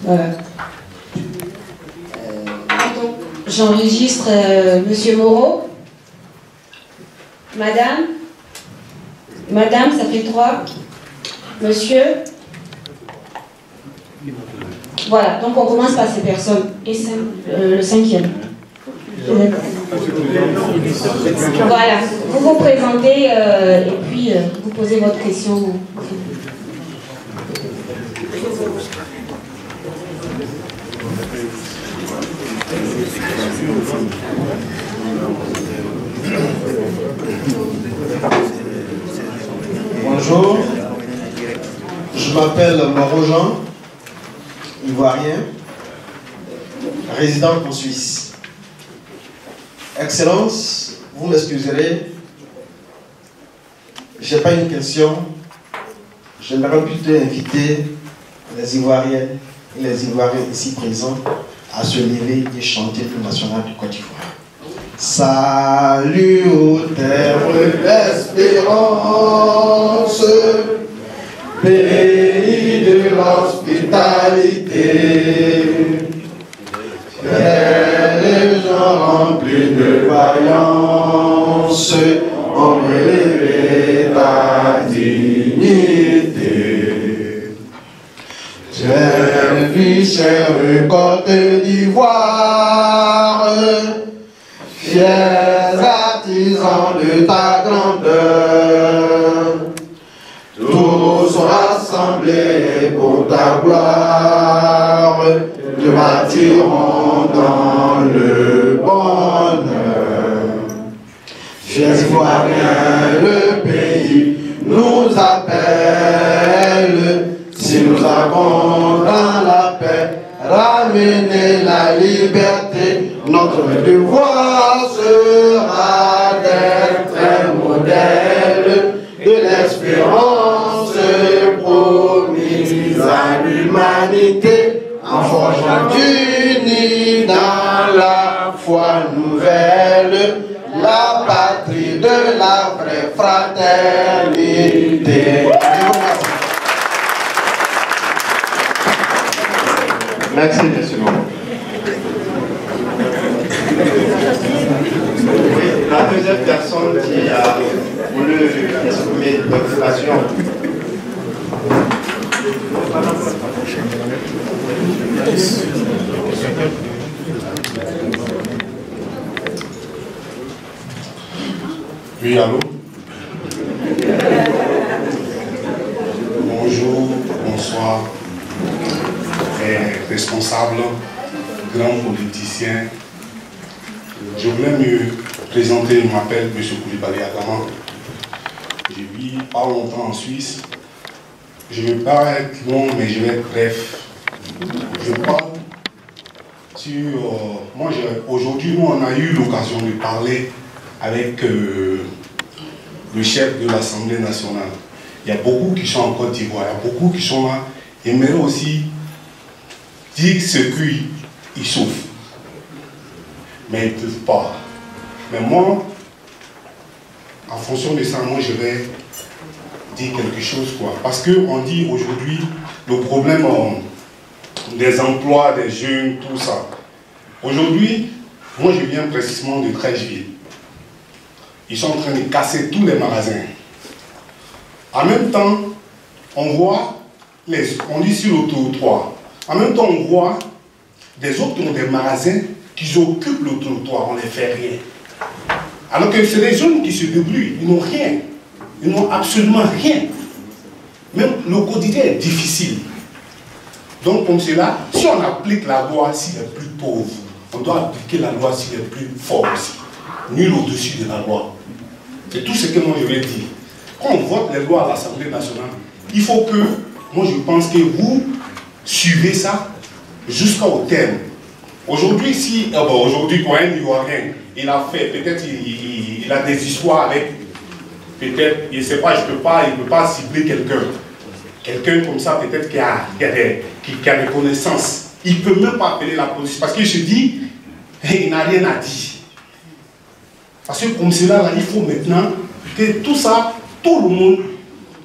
Voilà. Donc, j'enregistre Monsieur Moreau. Madame. Madame, ça fait 3. Monsieur. Voilà, donc on commence par ces personnes. Et le 5e. Voilà, vous vous présentez et puis vous posez votre question. Bonjour, je m'appelle Moreau Jean, ivoirien, résident en Suisse. Excellence, vous m'excuserez, je n'ai pas une question, j'aimerais plutôt inviter les Ivoiriennes et les Ivoiriens ici présents à se lever et chanter le national du Côte d'Ivoire. Salut aux terres d'espérance, pays de l'hospitalité, les gens remplis de vaillance ont élevé ta dignité. J'ai vu ces Côte d'Ivoire, fiers artisans de ta grandeur, tous rassemblés pour ta gloire, te bâtiront dans le bonheur. Fiers Ivoiriens, le pays nous appelle, si nous avons dans la paix ramener la liberté, notre devoir sera d'être un modèle de l'espérance promise à l'humanité, en forgeant unis dans la foi nouvelle, la patrie de la vraie fraternité. Merci, monsieur Moreau. La deuxième personne qui a voulu exprimer l'occupation. Oui, allô? Bonjour, bonsoir. Responsable, grand politicien. Je voulais me présenter, je m'appelle M. Koulibaly Adama. Je vis pas longtemps en Suisse. Je ne vais pas être long, mais je vais être bref. Je parle sur... aujourd'hui, nous, on a eu l'occasion de parler avec le chef de l'Assemblée nationale. Il y a beaucoup qui sont en Côte d'Ivoire, il y a beaucoup qui sont là. J'aimerais aussi dire ce qu'ils souffrent. Mais ils ne peuvent pas. Mais moi, en fonction de ça, moi je vais dire quelque chose, quoi. Parce qu'on dit aujourd'hui le problème des emplois, des jeunes, tout ça. Aujourd'hui, moi je viens précisément de Trècheville. Ils sont en train de casser tous les magasins. En même temps, on voit, on dit sur l'autoroute. En même temps, on voit des autres qui ont des magasins qui occupent le trottoir, on ne les fait rien. Alors que c'est des jeunes qui se débrouillent, ils n'ont rien. Ils n'ont absolument rien. Même le quotidien est difficile. Donc comme cela, si on applique la loi s'il est plus pauvre, on doit appliquer la loi s'il est plus fort aussi. Nul au-dessus de la loi. C'est tout ce que moi je vais dire. Quand on vote les lois à l'Assemblée nationale, il faut que, moi je pense que vous suivez ça jusqu'au terme. Aujourd'hui, si, aujourd'hui, pour un Ivoirien, il a fait, peut-être il a des histoires avec, peut-être, je ne sais pas, il ne peut pas cibler quelqu'un. Quelqu'un comme ça, peut-être qui a des connaissances. Il ne peut même pas appeler la police parce qu'il se dit, il n'a rien à dire. Parce que comme cela, là, il faut maintenant que tout ça, tout le monde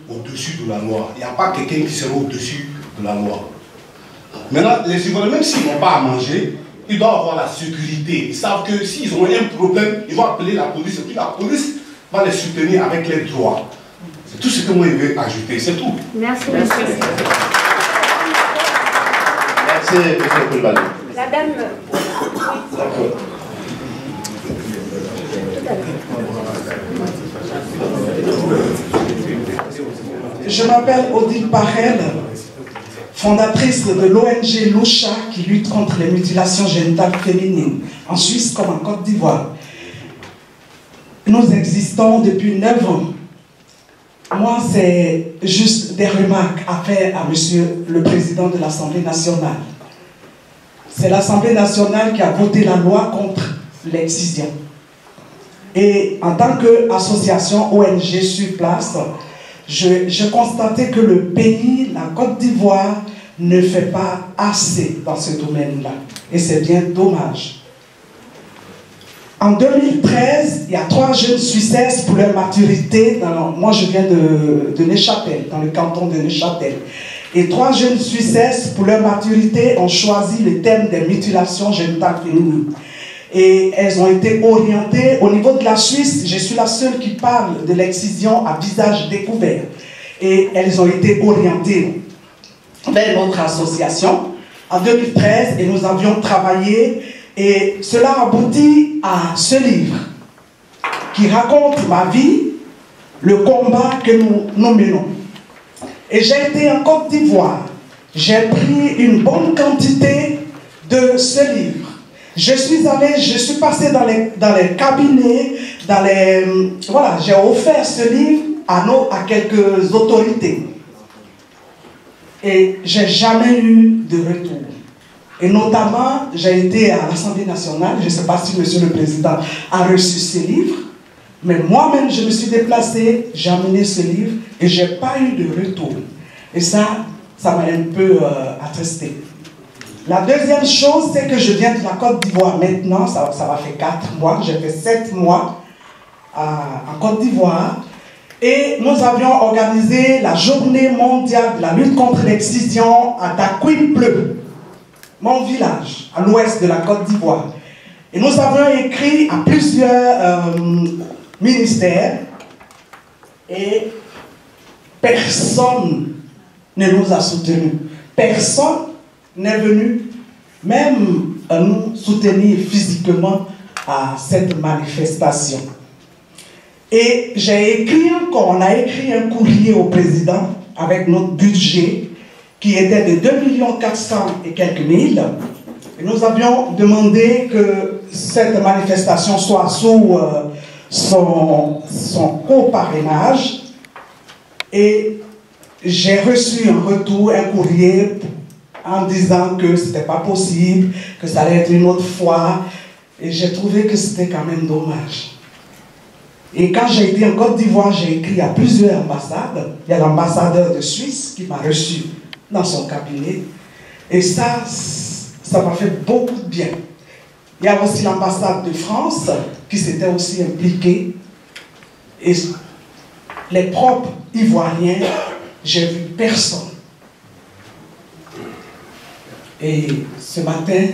au-dessus de la loi. Il n'y a pas quelqu'un qui sera au-dessus de la loi. Maintenant, les Ivoiriens, même s'ils n'ont pas à manger, ils doivent avoir la sécurité. Ils savent que s'ils ont un problème, ils vont appeler la police et puis la police va les soutenir avec les droits. C'est tout ce que moi je veux ajouter, c'est tout. Merci, monsieur. Merci, monsieur Koulibaly. La dame. D'accord. Je m'appelle Odile Parel, fondatrice de l'ONG Loucha qui lutte contre les mutilations génitales féminines, en Suisse comme en Côte d'Ivoire. Nous existons depuis 9 ans. Moi, c'est juste des remarques à faire à monsieur le président de l'Assemblée nationale. C'est l'Assemblée nationale qui a voté la loi contre l'excision. Et en tant qu'association ONG sur place, je constatais que le pays, la Côte d'Ivoire, ne fait pas assez dans ce domaine-là. Et c'est bien dommage. En 2013, il y a 3 jeunes Suissesses pour leur maturité. Moi, je viens de Neuchâtel, dans le canton de Neuchâtel. Et 3 jeunes Suissesses, pour leur maturité, ont choisi le thème des mutilations génitales féminines. Et elles ont été orientées. Au niveau de la Suisse, je suis la seule qui parle de l'excision à visage découvert. Et elles ont été orientées vers notre association en 2013 et nous avions travaillé. Et cela aboutit à ce livre qui raconte ma vie, le combat que nous menons. Et j'ai été en Côte d'Ivoire. J'ai pris une bonne quantité de ce livre. Je suis passé dans les cabinets, voilà, j'ai offert ce livre à quelques autorités. Et je n'ai jamais eu de retour. Et notamment, j'ai été à l'Assemblée nationale, je ne sais pas si monsieur le président a reçu ce livre, mais moi-même, je me suis déplacée, j'ai amené ce livre et je n'ai pas eu de retour. Et ça m'a un peu attristé. La deuxième chose, c'est que je viens de la Côte d'Ivoire maintenant, ça va faire 4 mois, j'ai fait 7 mois en Côte d'Ivoire. Et nous avions organisé la journée mondiale de la lutte contre l'excision à Dakwimple, mon village, à l'ouest de la Côte d'Ivoire. Et nous avions écrit à plusieurs ministères et personne ne nous a soutenus. Personne n'est venu même nous soutenir physiquement à cette manifestation. Et j'ai écrit encore, on a écrit un courrier au président avec notre budget qui était de 2,4 millions et quelques mille. Et nous avions demandé que cette manifestation soit sous son coparrainage. Et j'ai reçu un retour, un courrier en disant que ce n'était pas possible, que ça allait être une autre fois. Et j'ai trouvé que c'était quand même dommage. Et quand j'ai été en Côte d'Ivoire, j'ai écrit à plusieurs ambassades. Il y a l'ambassadeur de Suisse qui m'a reçu dans son cabinet. Et ça m'a fait beaucoup de bien. Il y a aussi l'ambassade de France qui s'était aussi impliquée. Et les propres Ivoiriens, j'ai vu personne. Et ce matin,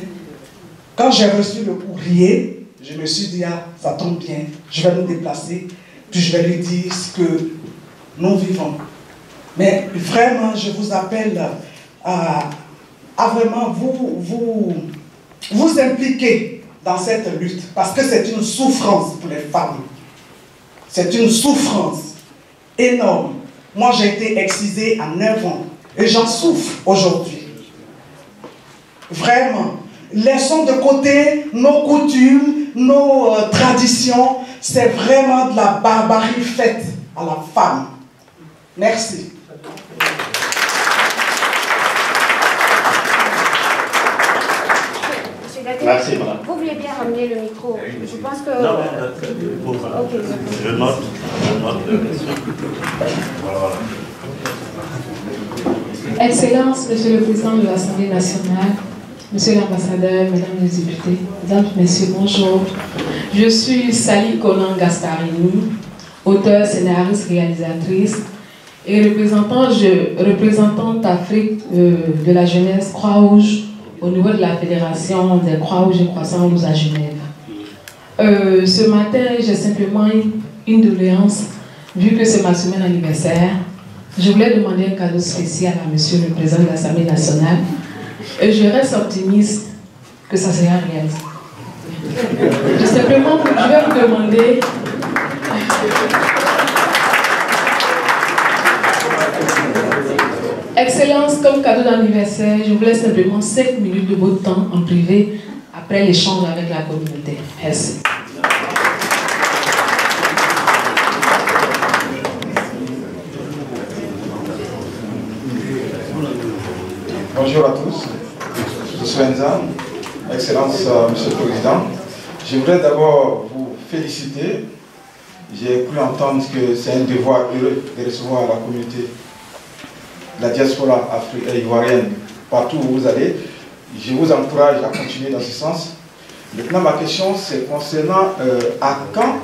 quand j'ai reçu le courrier, je me suis dit, ah, ça tombe bien, je vais me déplacer, puis je vais lui dire ce que nous vivons. Mais vraiment, je vous appelle à vraiment vous impliquer dans cette lutte, parce que c'est une souffrance pour les femmes. C'est une souffrance énorme. Moi, j'ai été excisée à 9 ans, et j'en souffre aujourd'hui. Vraiment. Laissons de côté nos coutumes, nos traditions. C'est vraiment de la barbarie faite à la femme. Merci. Merci, madame. Vous vouliez bien ramener le micro. Je pense que... Non, okay. Je note le question. Voilà. Excellence, Monsieur le Président de l'Assemblée nationale, Monsieur l'ambassadeur, Mesdames les députés, Mesdames, Messieurs, bonjour. Je suis Sally Conan Gasparini, auteure, scénariste, réalisatrice et représentante Afrique de la jeunesse Croix-Rouge au niveau de la Fédération des Croix-Rouges et Croissants-Rouges à Genève. Ce matin, j'ai simplement une doléance, vu que c'est ma semaine anniversaire. Je voulais demander un cadeau spécial à Monsieur le Président de l'Assemblée nationale et je reste optimiste que ça sera réalisé. Tout simplement, je vais vous demander Excellence, comme cadeau d'anniversaire, je voulais simplement 5 minutes de votre temps en privé après l'échange avec la communauté. Merci. Bonjour à tous, je suis Enza, Excellence Monsieur le Président. Je voudrais d'abord vous féliciter. J'ai cru entendre que c'est un devoir heureux de recevoir la communauté, la diaspora ivoirienne partout où vous allez. Je vous encourage à continuer dans ce sens. Maintenant, ma question, c'est concernant à quand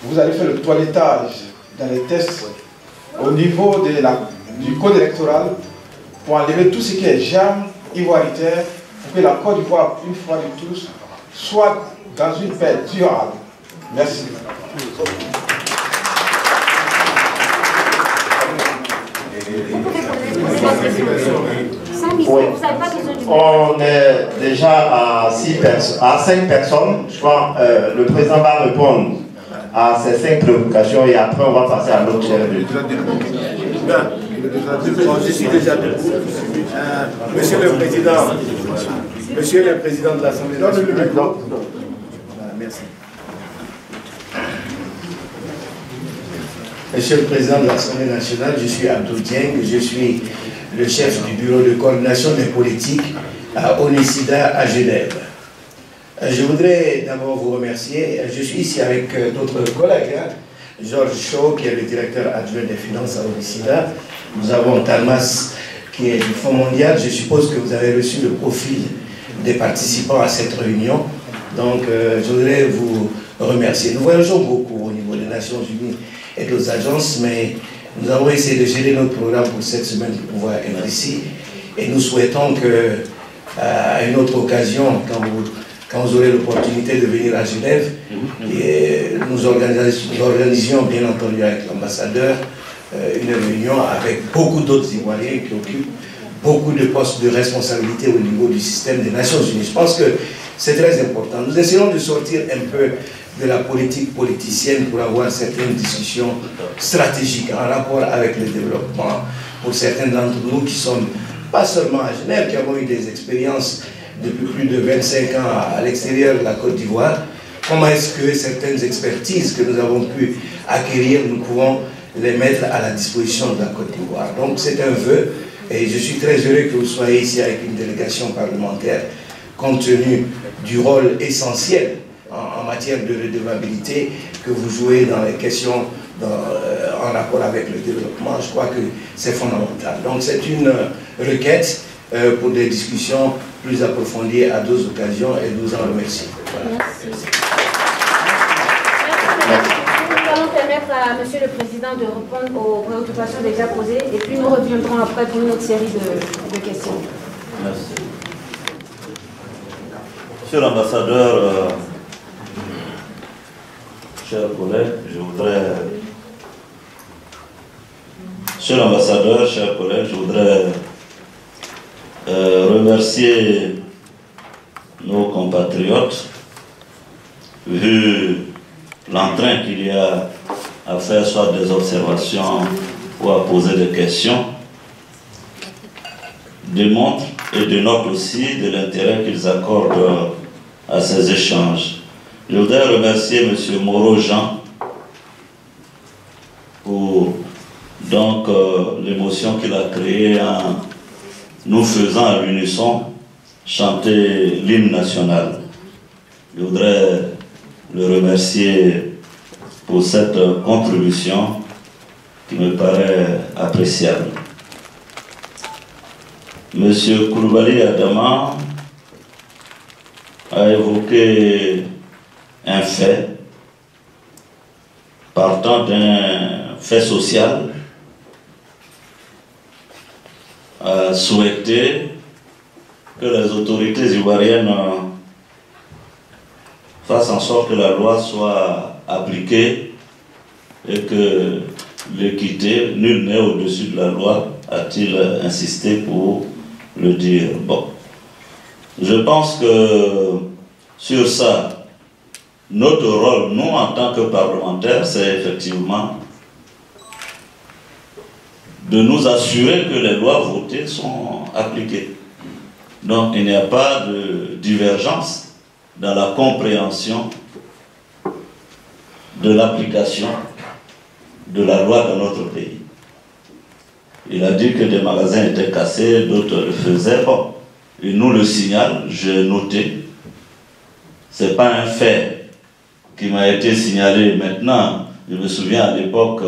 vous allez faire le toilettage dans les tests au niveau du code électoral pour enlever tout ce qui est germe ivoiritaire pour que la Côte d'Ivoire, une fois de tous, soit dans une paix durable. Merci. Oui. On est déjà à 5 personnes. Je crois que le président va répondre à ces 5 préoccupations et après on va passer à l'autre chef. Je suis déjà debout. Monsieur le Président de l'Assemblée nationale. Merci. Monsieur le Président de l'Assemblée nationale, je suis Abdou Dieng, je suis le chef du bureau de coordination des politiques à Onicida à Genève. Je voudrais d'abord vous remercier. Je suis ici avec d'autres collègues. Georges Shaw, qui est le directeur adjoint des finances à Onicida. Nous avons Talmas, qui est du Fonds mondial. Je suppose que vous avez reçu le profil des participants à cette réunion. Donc, je voudrais vous remercier. Nous voyageons beaucoup au niveau des Nations Unies et d'autres agences, mais nous avons essayé de gérer notre programme pour cette semaine pour pouvoir être ici. Et nous souhaitons que, à une autre occasion, quand vous aurez l'opportunité de venir à Genève, et nous organisions bien entendu avec l'ambassadeur une réunion avec beaucoup d'autres Ivoiriens qui occupent beaucoup de postes de responsabilité au niveau du système des Nations Unies. Je pense que c'est très important. Nous essayons de sortir un peu de la politique politicienne pour avoir certaines discussions stratégiques en rapport avec le développement. Pour certains d'entre nous qui sommes pas seulement à Genève, qui avons eu des expériences depuis plus de 25 ans à l'extérieur de la Côte d'Ivoire, comment est-ce que certaines expertises que nous avons pu acquérir, nous pouvons les mettre à la disposition de la Côte d'Ivoire. Donc c'est un vœu et je suis très heureux que vous soyez ici avec une délégation parlementaire compte tenu du rôle essentiel en matière de redevabilité que vous jouez dans les questions en rapport avec le développement. Je crois que c'est fondamental. Donc c'est une requête pour des discussions plus approfondies à d'autres occasions et nous en remercions. Voilà. Merci. Nous allons permettre à Monsieur le Président de répondre aux préoccupations déjà posées et puis nous reviendrons après pour une autre série de questions. Merci. Monsieur l'ambassadeur, chers collègues, je voudrais remercier nos compatriotes, vu l'entrain qu'il y a à faire soit des observations ou à poser des questions, démontre et dénote aussi de l'intérêt qu'ils accordent à ces échanges. Je voudrais remercier M. Moreau Jean pour l'émotion qu'il a créée en nous faisant à l'unisson chanter l'hymne national. Je voudrais le remercier pour cette contribution qui me paraît appréciable. Monsieur Koulibaly Adama a évoqué un fait partant d'un fait social souhaité que les autorités ivoiriennes fassent en sorte que la loi soit appliquée et que l'équité, nul n'est au-dessus de la loi, a-t-il insisté pour le dire. Bon, je pense que sur ça, notre rôle, nous en tant que parlementaires, c'est effectivement de nous assurer que les lois votées sont appliquées. Donc il n'y a pas de divergence dans la compréhension de l'application de la loi dans notre pays. Il a dit que des magasins étaient cassés, d'autres le faisaient. Bon, il nous le signale, j'ai noté. Ce n'est pas un fait qui m'a été signalé maintenant. Je me souviens à l'époque,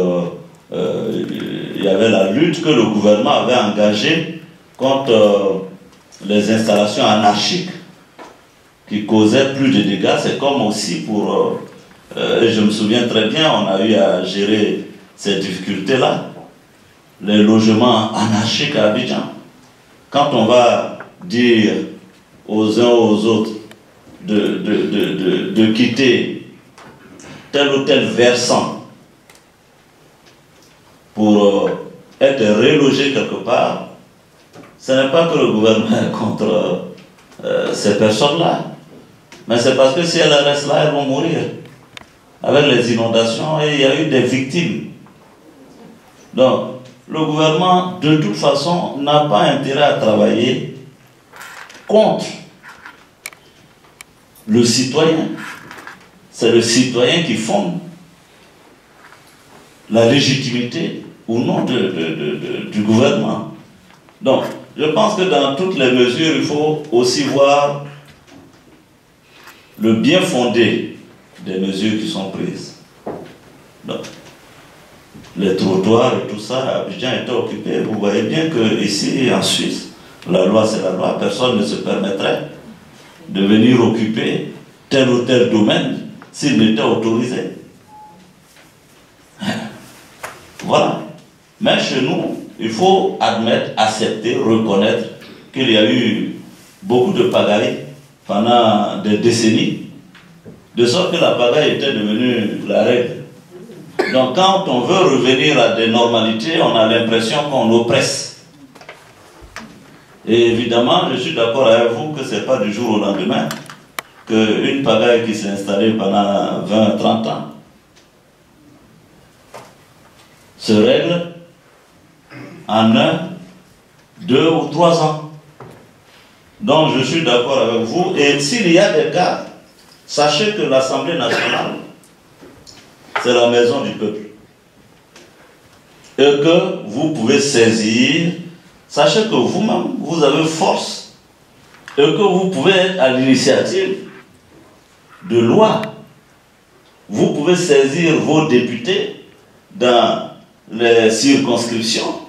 il y avait la lutte que le gouvernement avait engagée contre les installations anarchiques qui causaient plus de dégâts. C'est comme aussi pour... je me souviens très bien, on a eu à gérer ces difficultés-là. Les logements anarchiques à Abidjan. Quand on va dire aux uns aux autres de quitter tel ou tel versant pour être relogé quelque part, ce n'est pas que le gouvernement est contre ces personnes-là, mais c'est parce que si elles restent là, elles vont mourir avec les inondations et il y a eu des victimes. Donc, le gouvernement, de toute façon, n'a pas intérêt à travailler contre le citoyen. C'est le citoyen qui fonde la légitimité ou non du gouvernement. Donc, je pense que dans toutes les mesures, il faut aussi voir le bien fondé des mesures qui sont prises. Donc, les trottoirs et tout ça, Abidjan était occupé. Vous voyez bien qu'ici, en Suisse, la loi c'est la loi. Personne ne se permettrait de venir occuper tel ou tel domaine s'il n'était autorisé. Voilà. Mais chez nous, il faut admettre, accepter, reconnaître qu'il y a eu beaucoup de pagaille pendant des décennies, de sorte que la pagaille était devenue la règle. Donc quand on veut revenir à des normalités, on a l'impression qu'on oppresse. Et évidemment, je suis d'accord avec vous que ce n'est pas du jour au lendemain qu'une pagaille qui s'est installée pendant 20-30 ans se règle en 1, 2 ou 3 ans. Donc je suis d'accord avec vous. Et s'il y a des cas, sachez que l'Assemblée nationale, c'est la maison du peuple. Et que vous pouvez saisir, sachez que vous-même, vous avez force, et que vous pouvez être à l'initiative de loi. Vous pouvez saisir vos députés dans les circonscriptions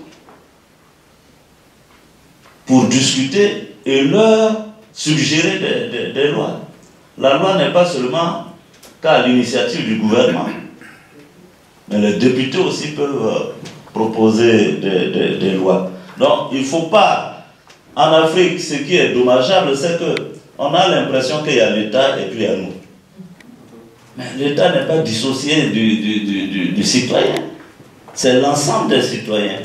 pour discuter et leur suggérer des lois. La loi n'est pas seulement qu'à l'initiative du gouvernement. Mais les députés aussi peuvent proposer des lois. Donc, il ne faut pas... En Afrique, ce qui est dommageable, c'est qu'on a l'impression qu'il y a l'État et puis il y a nous. Mais l'État n'est pas dissocié du citoyen. C'est l'ensemble des citoyens.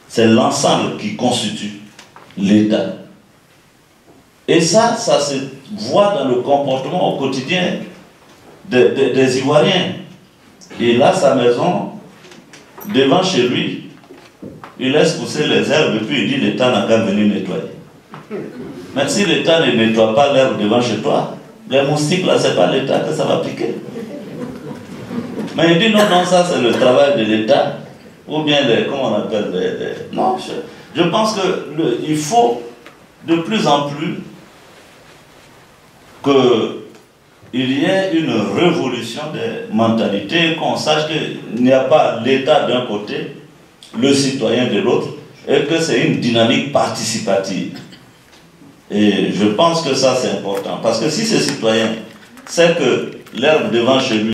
C'est l'ensemble qui constitue l'État. Et ça se voit dans le comportement au quotidien des Ivoiriens. Il a sa maison, devant chez lui, il laisse pousser les herbes et puis il dit l'État n'a qu'à venir nettoyer. Mais si l'État ne nettoie pas l'herbe devant chez toi, les moustiques là, c'est pas l'État que ça va piquer. Mais il dit non, non, ça c'est le travail de l'État, ou bien comment on appelle non, je pense qu'il faut de plus en plus qu'il y ait une révolution des mentalités, qu'on sache qu'il n'y a pas l'État d'un côté, le citoyen de l'autre, et que c'est une dynamique participative. Et je pense que ça c'est important, parce que si ce citoyen sait que l'herbe devant chez lui